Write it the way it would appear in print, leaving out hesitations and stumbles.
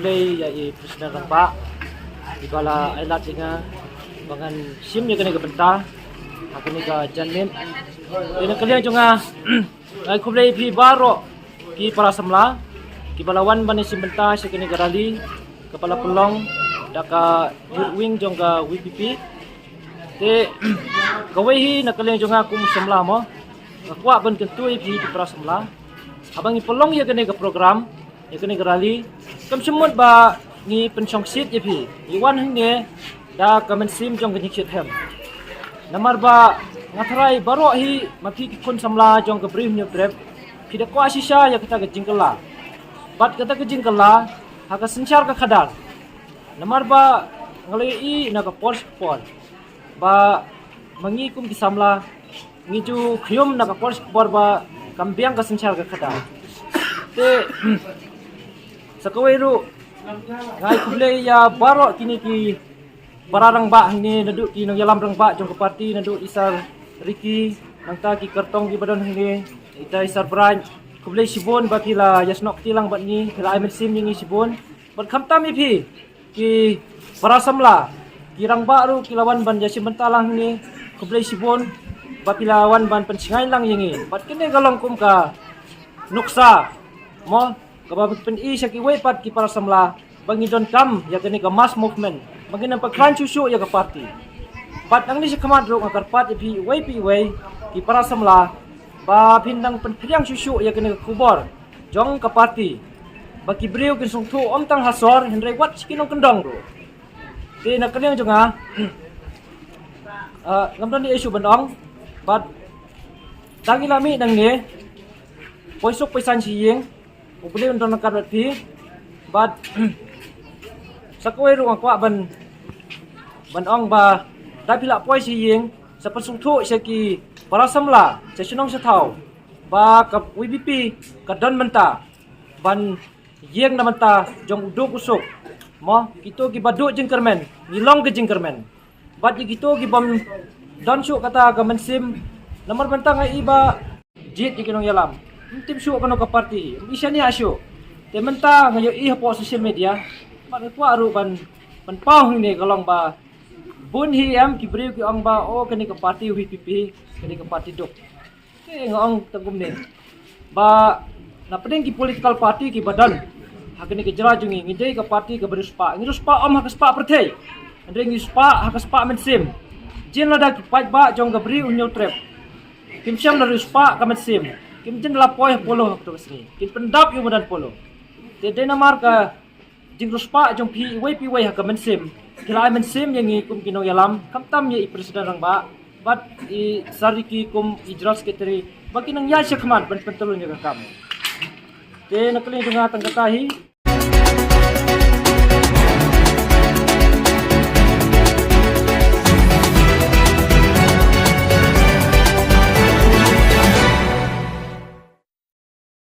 kublay ya Presiden Ramba di bala ailat dengan bangan sim ya kena benta akan ni ka janin ini kalian juga ai kublay pi baro ki para samla ki balawan bani sim benta sa kini garali kepala pelong daka youth wing jongga WPP te kawehi na kalian juga kum samla mo kwa ban kentui pi di para samla abang ni pelong ya kini ke program ya kini garali kam semut ba ni pensyong sit ya pi iwan hne da kamen sim jong gani chit hem namar ba ngatrai baro hi mati kun samla jong ke brim nyu trep pida kwa sisa ya kata ke jingkala bat kata ke jingkala haka sencar ka khadar namar ba ngalai i na ka pol ba mangikum ki samla ngiju khium na ka pol ba kambiang ka sencar ka khadar te sakawairu ngai kublay ya baro kini ki bararang ba ni naduk ki nang yalam rang ba jong ke parti naduk isar Ricky nang ta ki kartong ki badan ni ita isar brand kublay sibon ba kila yasnok tilang ba ni kila aimen sim ni sibon bat khamtam mi phi ki parasamla kirang ba ru kilawan ban jasim bentalang ni kublay sibon ba kilawan ban pensingai lang yingi bat kini galong kum ka nuksa mo kabab pen i sa ki wepat ki parasamla bangidon kam ya kini ka mass movement magin ang pagkran susu ya ka party pat ang ni sa kamadro ang karpat ipi way ki parasamla ba pindang penpriang susu ya kini ka kubor jong ka party baki brio kin sung tu om tang hasor henry wat skinong kendong ro ti na kanyang jonga ngamdan ni isu bandong pat tangi lami nang ni poisok paisan siyeng upuli untuk nak pi but sakoi ruang kwa ban ong ba dapila poi si yeng sa pasungtho sa ki para samla sa sunong sa thaw ba ka WPP ka don menta ban yeng na menta jong udok usok mo kito ki badu jingkermen ngilong ke jingkermen bat kito ki bam don su kata ka mensim nomor benta ngai iba jit ikinong yalam tim syuk kano ka party bisa ni asyuk te menta ngayo i hapo social media man ko aru ban pau ni kalong ba bun hi am ki briu ki ong ba o kani ka party WPP kani ka party dok te ngong tangum ni ba na pedeng ki political party ki badan hakani ki jara jungi ngidei ka party ka beruspa ngiruspa om hakaspa perthei andre ngispa hakaspa mensim jin lada ki paj ba jong ka briu nyu trap kimsyam na ruspa ka mensim kim jen la poi polo to sini kim pendap yu badan polo te de namar ka jing ruspa jong pi wai ha ka mensim kila mensim yang i kum kinong yalam kamtam ye i presiden rang ba bat i sariki kum ijras ketri bagi nang ya syakman ben pentulun ya kam te nakli dunga tang katahi